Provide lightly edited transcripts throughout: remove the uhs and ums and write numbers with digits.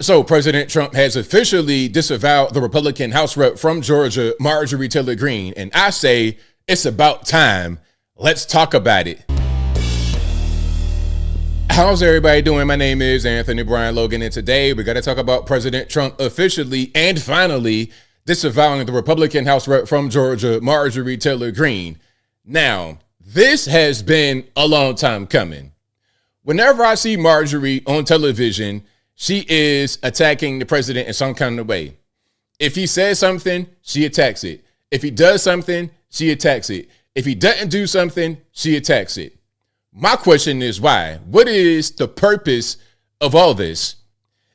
So President Trump has officially disavowed the Republican House rep from Georgia, Marjorie Taylor Greene. And I say it's about time. Let's talk about it. How's everybody doing? My name is Anthony Brian Logan, and today we got to talk about President Trump officially and finally disavowing the Republican House rep from Georgia, Marjorie Taylor Greene. Now, this has been a long time coming. Whenever I see Marjorie on television, she is attacking the president in some kind of way. If he says something, she attacks it. If he does something, she attacks it. If he doesn't do something, she attacks it. My question is why? What is the purpose of all this?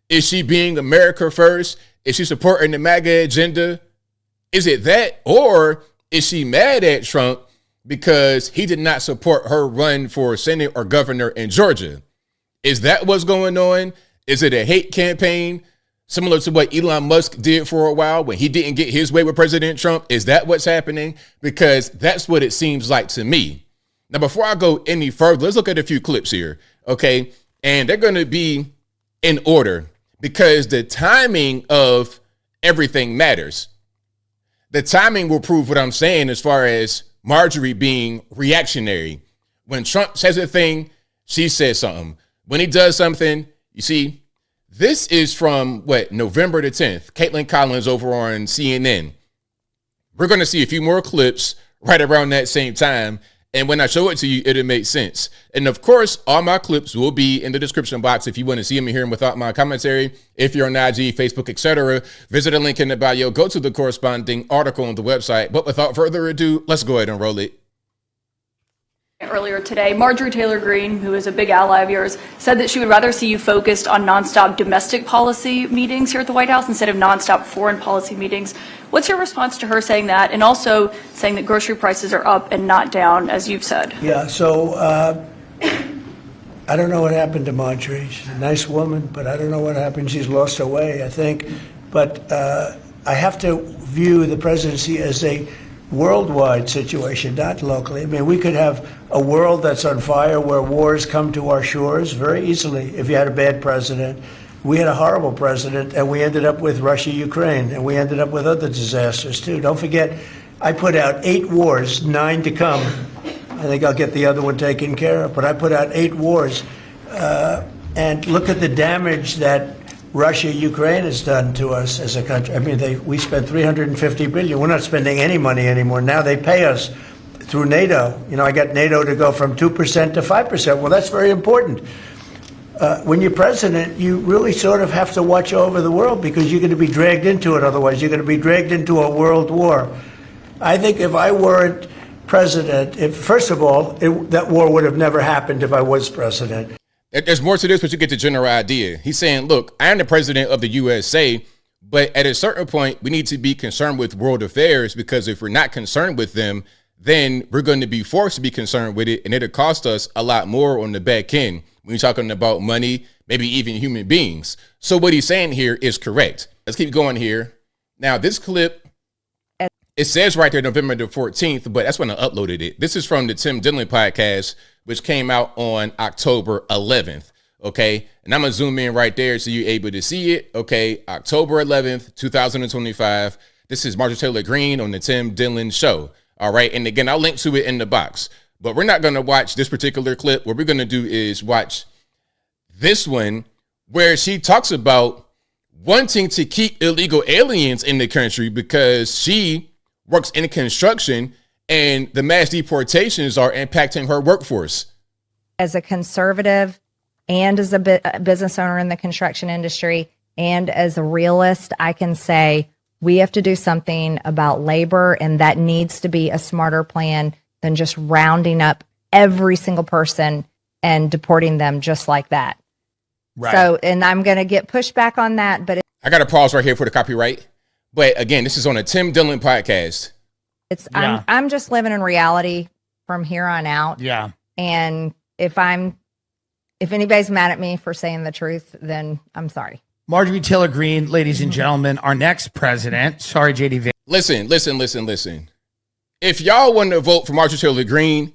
Is she being America first? Is she supporting the MAGA agenda? Is it that? Or is she mad at Trump because he did not support her run for Senate or governor in Georgia? Is that what's going on? Is it a hate campaign similar to what Elon Musk did for a while when he didn't get his way with President Trump? Is that what's happening? Because that's what it seems like to me. Now, before I go any further, let's look at a few clips here, okay? And they're going to be in order because the timing of everything matters. The timing will prove what I'm saying as far as Marjorie being reactionary. When Trump says a thing, she says something. When he does something, you see, this is from November the 10th, Caitlin Collins over on CNN. We're going to see a few more clips right around that same time. And when I show it to you, it'll make sense. And of course, all my clips will be in the description box if you want to see them and hear them without my commentary. If you're on IG, Facebook, etc., visit a link in the bio, go to the corresponding article on the website. But without further ado, let's go ahead and roll it. Earlier today, Marjorie Taylor Greene, who is a big ally of yours, said that she would rather see you focused on nonstop domestic policy meetings here at the White House instead of nonstop foreign policy meetings. What's your response to her saying that, and also saying that grocery prices are up and not down, as you've said? Yeah, so I don't know what happened to Marjorie. She's a nice woman, but I don't know what happened. She's lost her way, I think. But I have to view the presidency as a worldwide situation, not locally. I mean, we could have a world that's on fire where wars come to our shores very easily if you had a bad president. We had a horrible president, and we ended up with Russia, Ukraine, and we ended up with other disasters, too. Don't forget, I put out 8 wars, 9 to come. I think I'll get the other one taken care of, but I put out 8 wars. And look at the damage that Russia, Ukraine has done to us as a country. I mean, we spent $350 billion. We're not spending any money anymore. Now they pay us through NATO. You know, I got NATO to go from 2% to 5%. Well, that's very important. When you're president, you really sort of have to watch over the world because you're going to be dragged into it. Otherwise, you're going to be dragged into a world war. I think if I weren't president, first of all, that war would have never happened if I was president. There's more to this, but you get the general idea. He's saying, look, I am the president of the USA, but at a certain point, we need to be concerned with world affairs because if we're not concerned with them, then we're going to be forced to be concerned with it, and it'll cost us a lot more on the back end when you're talking about money, maybe even human beings. So what he's saying here is correct. Let's keep going here. Now, this clip, it says right there November the 14th, but that's when I uploaded it. This is from the Tim Dillon podcast, which came out on October 11th, okay? And I'm going to zoom in right there so you're able to see it, okay? October 11th, 2025. This is Marjorie Taylor Greene on the Tim Dillon Show, all right? And again, I'll link to it in the box. But we're not going to watch this particular clip. What we're going to do is watch this one where she talks about wanting to keep illegal aliens in the country because she works in construction and the mass deportations are impacting her workforce. As a conservative and as a business owner in the construction industry and as a realist, I can say we have to do something about labor, and that needs to be a smarter plan than just rounding up every single person and deporting them just like that. Right. So, and I'm going to get pushback on that, but I got to pause right here for the copyright. But again, this is on a Tim Dillon podcast. I'm just living in reality from here on out. Yeah. And if anybody's mad at me for saying the truth, then I'm sorry. Marjorie Taylor Greene, ladies and gentlemen, our next president. Sorry, JD. Listen. If y'all want to vote for Marjorie Taylor Greene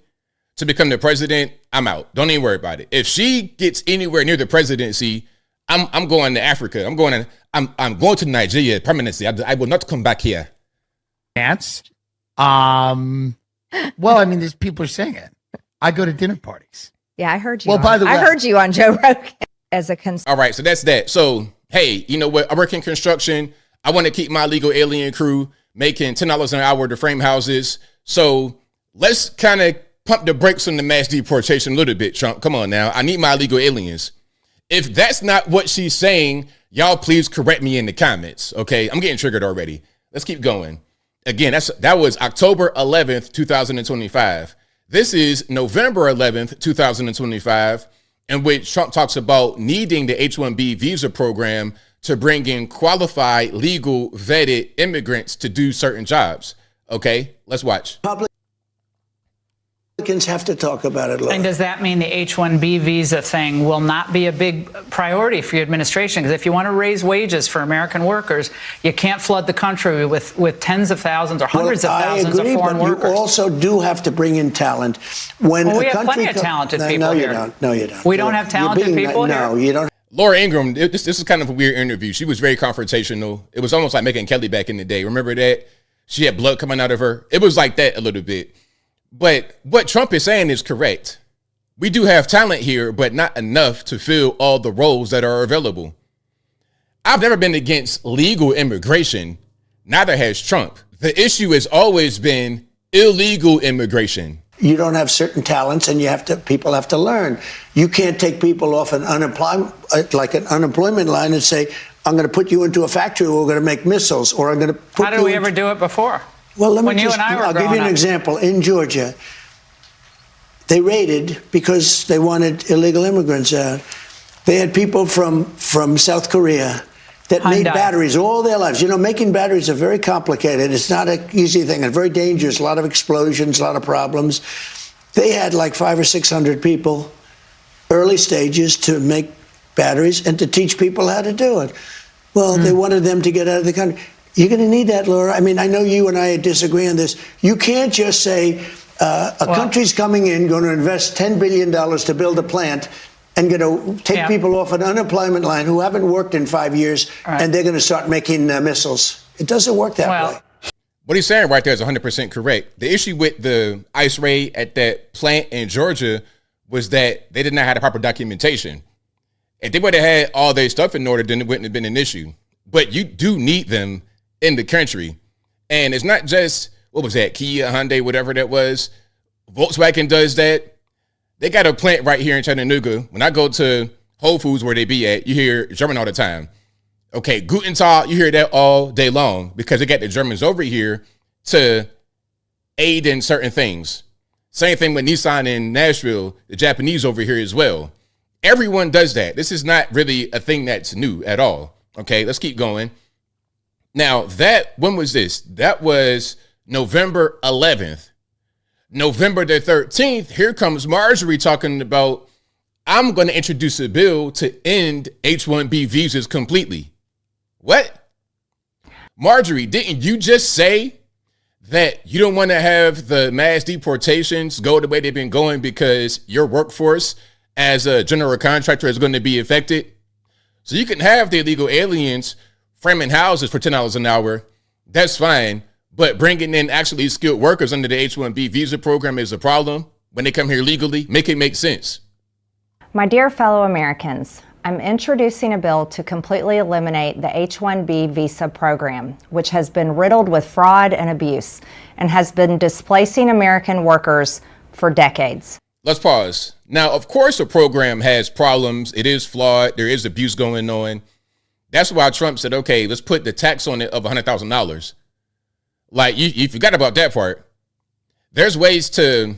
to become the president, I'm out. Don't even worry about it. If she gets anywhere near the presidency, I'm going to Africa. I'm going to Nigeria permanently. I will not come back here. Chance. Well, I mean, there's people are saying it. I go to dinner parties. Yeah, I heard you. Well, by the way, I heard you on Joe Rogan as a All right, so that's that. So, hey, you know what? I work in construction. I want to keep my illegal alien crew making $10 an hour to frame houses. So let's kind of pump the brakes on the mass deportation a little bit, Trump. Come on now. I need my illegal aliens. If that's not what she's saying, y'all please correct me in the comments, okay? I'm getting triggered already. Let's keep going. Again, that was October 11th, 2025. This is November 11th, 2025, in which Trump talks about needing the H-1B visa program to bring in qualified, legal, vetted immigrants to do certain jobs. Okay, let's watch. Republicans have to talk about it, Laura. And does that mean the H-1B visa thing will not be a big priority for your administration? Because if you want to raise wages for American workers, you can't flood the country with tens of thousands or hundreds of thousands of foreign workers. You also do have to bring in talent. When we a have country plenty of talented people no, here. You don't. No, you don't. We don't have talented people here? No, you don't. Laura Ingraham, this is kind of a weird interview. She was very confrontational. It was almost like Megyn Kelly back in the day. Remember that? She had blood coming out of her. It was like that a little bit. But what Trump is saying is correct. We do have talent here, but not enough to fill all the roles that are available. I've never been against legal immigration. Neither has Trump. The issue has always been illegal immigration. You don't have certain talents, and people have to learn. You can't take people off an unemployment line and say, I'm going to put you into a factory where we're going to make missiles, or I'm going to put How did we ever do it before? Well, I'll give you an example. In Georgia, they raided because they wanted illegal immigrants out. They had people from South Korea that made batteries all their lives. You know, making batteries are very complicated. It's not an easy thing and very dangerous. A lot of explosions, a lot of problems. They had like 500 or 600 people, early stages, to make batteries and to teach people how to do it. Well, they wanted them to get out of the country. You're going to need that, Laura. I mean, I know you and I disagree on this. You can't just say a country's coming in, going to invest $10 billion to build a plant, and going to take people off an unemployment line who haven't worked in 5 years, and they're going to start making missiles. It doesn't work that way. What he's saying right there is 100% correct. The issue with the ICE raid at that plant in Georgia was that they did not have the proper documentation. If they would have had all their stuff in order, then it wouldn't have been an issue. But you do need them in the country. And it's not just, what was that, Kia, Hyundai, whatever that was. Volkswagen does that. They got a plant right here in Chattanooga. When I go to Whole Foods where they be at, you hear German all the time. Okay, Guten Tag, you hear that all day long because they got the Germans over here to aid in certain things. Same thing with Nissan in Nashville, the Japanese over here as well. Everyone does that. This is not really a thing that's new at all. Okay, let's keep going. Now, when was this? That was November 11th. November the 13th, here comes Marjorie talking about, I'm going to introduce a bill to end H-1B visas completely. What? Marjorie, didn't you just say that you don't want to have the mass deportations go the way they've been going because your workforce as a general contractor is going to be affected? So you can have the illegal aliens framing houses for $10 an hour. That's fine. But bringing in actually skilled workers under the H-1B visa program is a problem. When they come here legally, make it make sense. My dear fellow Americans, I'm introducing a bill to completely eliminate the H-1B visa program, which has been riddled with fraud and abuse and has been displacing American workers for decades. Let's pause. Now, of course, the program has problems. It is flawed. There is abuse going on. That's why Trump said, okay, let's put the tax on it of $100,000. Like, you forgot about that part. There's ways to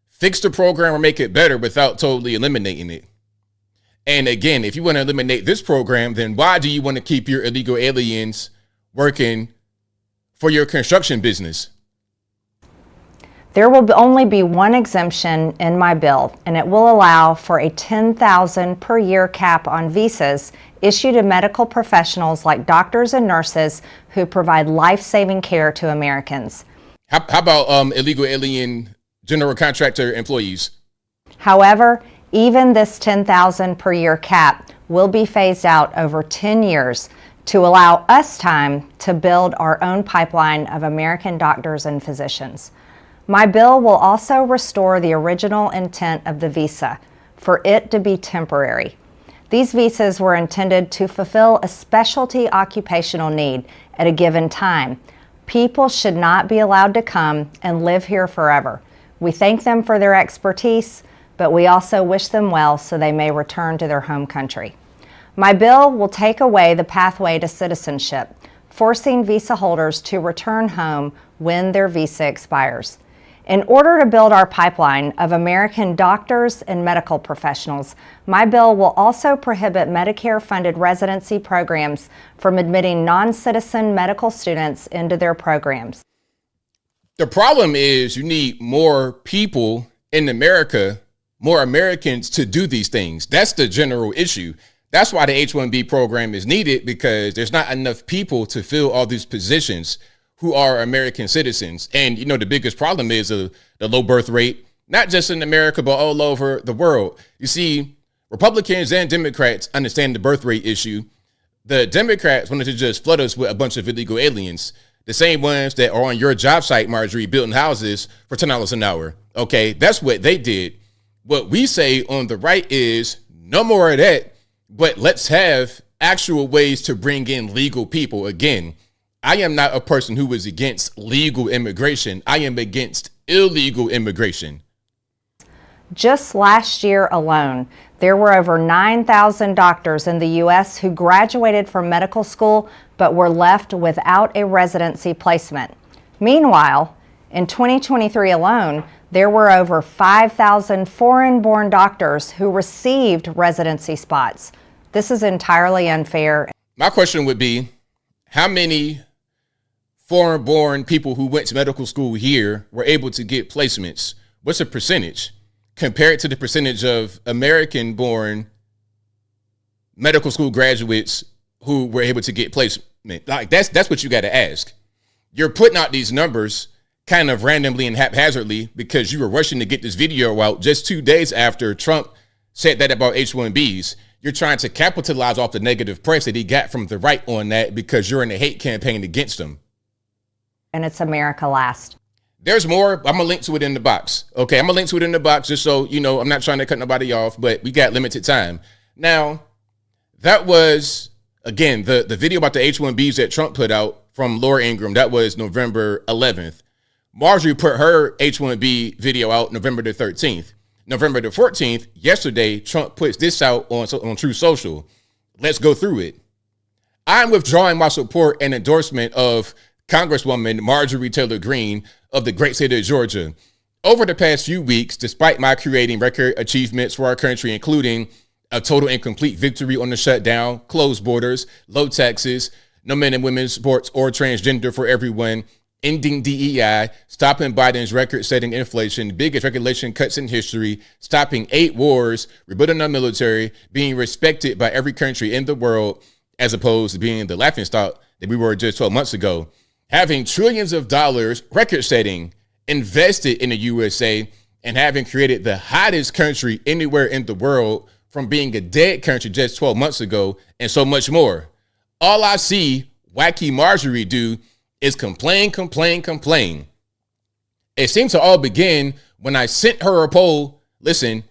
fix the program or make it better without totally eliminating it. And again, if you want to eliminate this program, then why do you want to keep your illegal aliens working for your construction business? There will only be one exemption in my bill, and it will allow for a $10,000 per year cap on visas issued to medical professionals like doctors and nurses who provide life-saving care to Americans. How about illegal alien general contractor employees? However, even this $10,000 per year cap will be phased out over 10 years to allow us time to build our own pipeline of American doctors and physicians. My bill will also restore the original intent of the visa, for it to be temporary. These visas were intended to fulfill a specialty occupational need at a given time. People should not be allowed to come and live here forever. We thank them for their expertise, but we also wish them well so they may return to their home country. My bill will take away the pathway to citizenship, forcing visa holders to return home when their visa expires. In order to build our pipeline of American doctors and medical professionals, my bill will also prohibit Medicare-funded residency programs from admitting non-citizen medical students into their programs. The problem is you need more people in America, more Americans to do these things. That's the general issue. That's why the H-1B program is needed, because there's not enough people to fill all these positions who are American citizens. And, you know, the biggest problem is the low birth rate, not just in America, but all over the world. You see, Republicans and Democrats understand the birth rate issue. The Democrats wanted to just flood us with a bunch of illegal aliens, the same ones that are on your job site, Marjorie, building houses for $10 an hour. Okay, that's what they did. What we say on the right is no more of that, but let's have actual ways to bring in legal people. Again, I am not a person who is against legal immigration. I am against illegal immigration. Just last year alone, there were over 9,000 doctors in the U.S. who graduated from medical school but were left without a residency placement. Meanwhile, in 2023 alone, there were over 5,000 foreign-born doctors who received residency spots. This is entirely unfair. My question would be, how many foreign-born people who went to medical school here were able to get placements? What's the percentage compared to the percentage of American-born medical school graduates who were able to get placement? Like that's what you got to ask. You're putting out these numbers kind of randomly and haphazardly because you were rushing to get this video out just 2 days after Trump said that about H-1Bs. You're trying to capitalize off the negative press that he got from the right on that because you're in a hate campaign against him. And it's America last. There's more. I'm going to link to it in the box. Okay, I'm going to link to it in the box just so, you know, I'm not trying to cut nobody off, but we got limited time. Now, that was, again, the video about the H-1Bs that Trump put out from Laura Ingraham. That was November 11th. Marjorie put her H-1B video out November the 13th. November the 14th, yesterday, Trump puts this out on True Social. Let's go through it. I'm withdrawing my support and endorsement of Congresswoman Marjorie Taylor Greene of the great state of Georgia. Over the past few weeks, despite my creating record achievements for our country, including a total and complete victory on the shutdown, closed borders, low taxes, no men and women's sports or transgender for everyone, ending DEI, stopping Biden's record-setting inflation, biggest regulation cuts in history, stopping 8 wars, rebuilding our military, being respected by every country in the world, as opposed to being the laughingstock that we were just 12 months ago, having trillions of dollars, record-setting, invested in the USA, and having created the hottest country anywhere in the world from being a dead country just 12 months ago, and so much more. All I see wacky Marjorie do is complain. It seemed to all begin when I sent her a poll. Listen,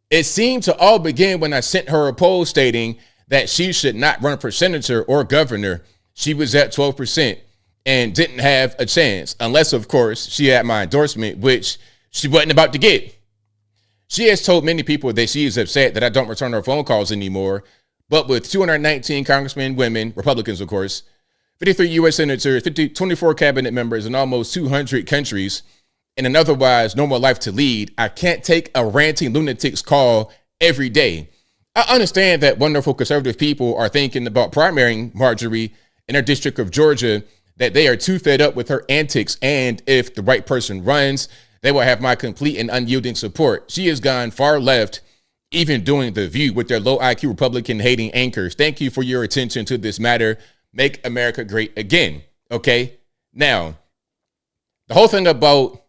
it seemed to all begin when I sent her a poll stating that she should not run for senator or governor. She was at 12% and didn't have a chance, unless, of course, she had my endorsement, which she wasn't about to get. She has told many people that she is upset that I don't return her phone calls anymore. But with 219 congressmen, women, Republicans, of course, 53 U.S. senators, 24 cabinet members in almost 200 countries, and an otherwise normal life to lead, I can't take a ranting lunatic's call every day. I understand that wonderful conservative people are thinking about primarying Marjorie in her district of Georgia, that they are too fed up with her antics, and if the right person runs, they will have my complete and unyielding support. She has gone far left, even doing The View with their low IQ Republican hating anchors. Thank you for your attention to this matter. Make America great again. Okay. Now, the whole thing about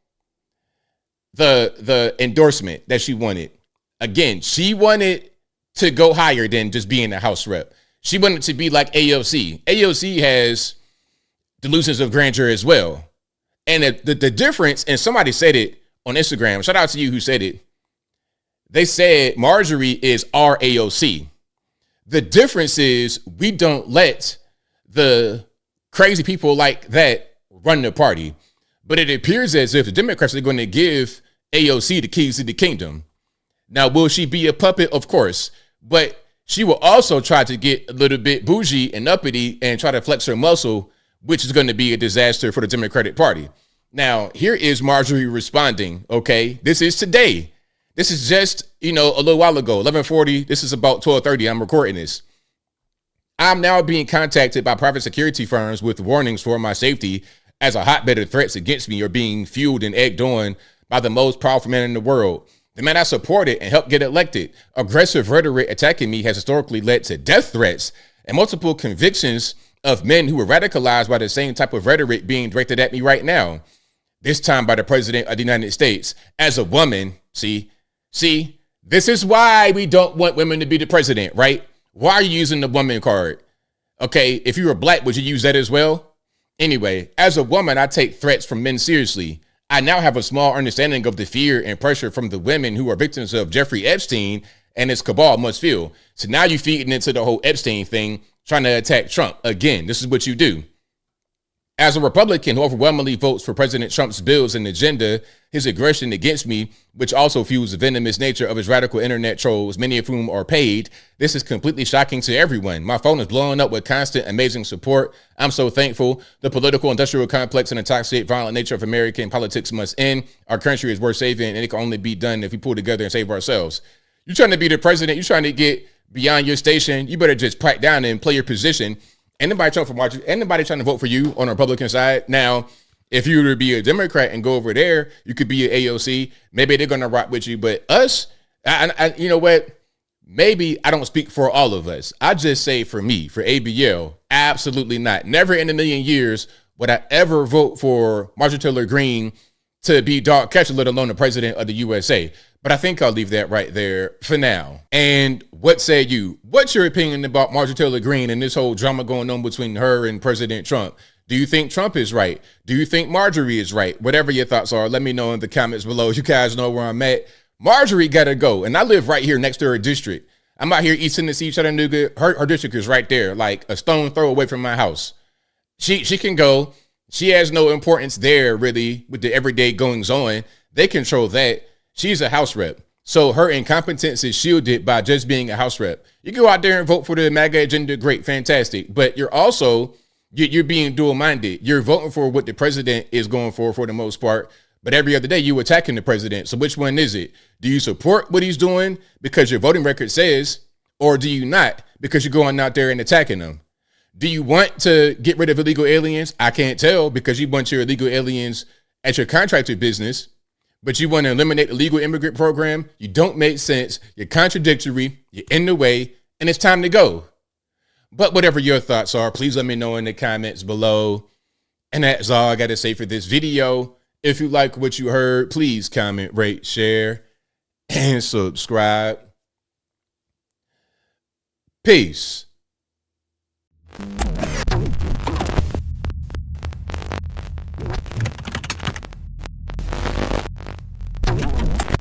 the endorsement that she wanted. Again, she wanted to go higher than just being a House rep. She wanted to be like AOC. AOC has delusions of grandeur as well. And the difference, and somebody said it on Instagram, shout out to you who said it. They said Marjorie is our AOC. The difference is we don't let the crazy people like that run the party. But it appears as if the Democrats are going to give AOC the keys to the kingdom. Now, will she be a puppet? Of course. But she will also try to get a little bit bougie and uppity and try to flex her muscle, which is going to be a disaster for the Democratic Party. Now, here is Marjorie responding, okay? This is today. This is just, a little while ago, 11:40. This is about 12:30. I'm recording this. I'm now being contacted by private security firms with warnings for my safety as a hotbed of threats against me are being fueled and egged on by the most powerful man in the world. The man I supported and helped get elected. Aggressive rhetoric attacking me has historically led to death threats and multiple convictions of men who were radicalized by the same type of rhetoric being directed at me right now. This time by the president of the United States. As a woman, see, this is why we don't want women to be the president, right? Why are you using the woman card? Okay, if you were black, would you use that as well? Anyway, as a woman, I take threats from men seriously. I now have a small understanding of the fear and pressure from the women who are victims of Jeffrey Epstein and his cabal must feel. So now you're feeding into the whole Epstein thing, trying to attack Trump. Again, this is what you do. As a Republican who overwhelmingly votes for President Trump's bills and agenda, his aggression against me, which also fuels the venomous nature of his radical internet trolls, many of whom are paid, this is completely shocking to everyone. My phone is blowing up with constant, amazing support. I'm so thankful. The political industrial complex and the toxic, violent nature of American politics must end. Our country is worth saving, and it can only be done if we pull together and save ourselves. You're trying to be the president. You're trying to get beyond your station. You better just pipe down and play your position. Anybody trying to vote for you on the Republican side. Now, if you were to be a Democrat and go over there, you could be an AOC. Maybe they're going to rock with you. But us, you know what? Maybe I don't speak for all of us. I just say for me, for ABL, absolutely not. Never in a million years would I ever vote for Marjorie Taylor Greene to be dog catcher, let alone the president of the USA. But I think I'll leave that right there for now. And what say you? What's your opinion about Marjorie Taylor Greene and this whole drama going on between her and President Trump? Do you think Trump is right? Do you think Marjorie is right? Whatever your thoughts are, let me know in the comments below. You guys know where I'm at. Marjorie got to go. And I live right here next to her district. I'm out here East Tennessee, Chattanooga. Her district is right there, like a stone throw away from my house. She can go. She has no importance there, really, with the everyday goings on. They control that. She's a House rep. So her incompetence is shielded by just being a House rep. You go out there and vote for the MAGA agenda, great, fantastic. But you're being dual-minded. You're voting for what the president is going for the most part. But every other day you attacking the president. So which one is it? Do you support what he's doing because your voting record says, or do you not because you're going out there and attacking him? Do you want to get rid of illegal aliens? I can't tell because you want your illegal aliens at your contractor business. But you want to eliminate the legal immigrant program. You don't make sense. You're contradictory. You're in the way. And it's time to go. But whatever your thoughts are, please let me know in the comments below. And that's all I got to say for this video. If you like what you heard, please comment, rate, share, and subscribe. Peace.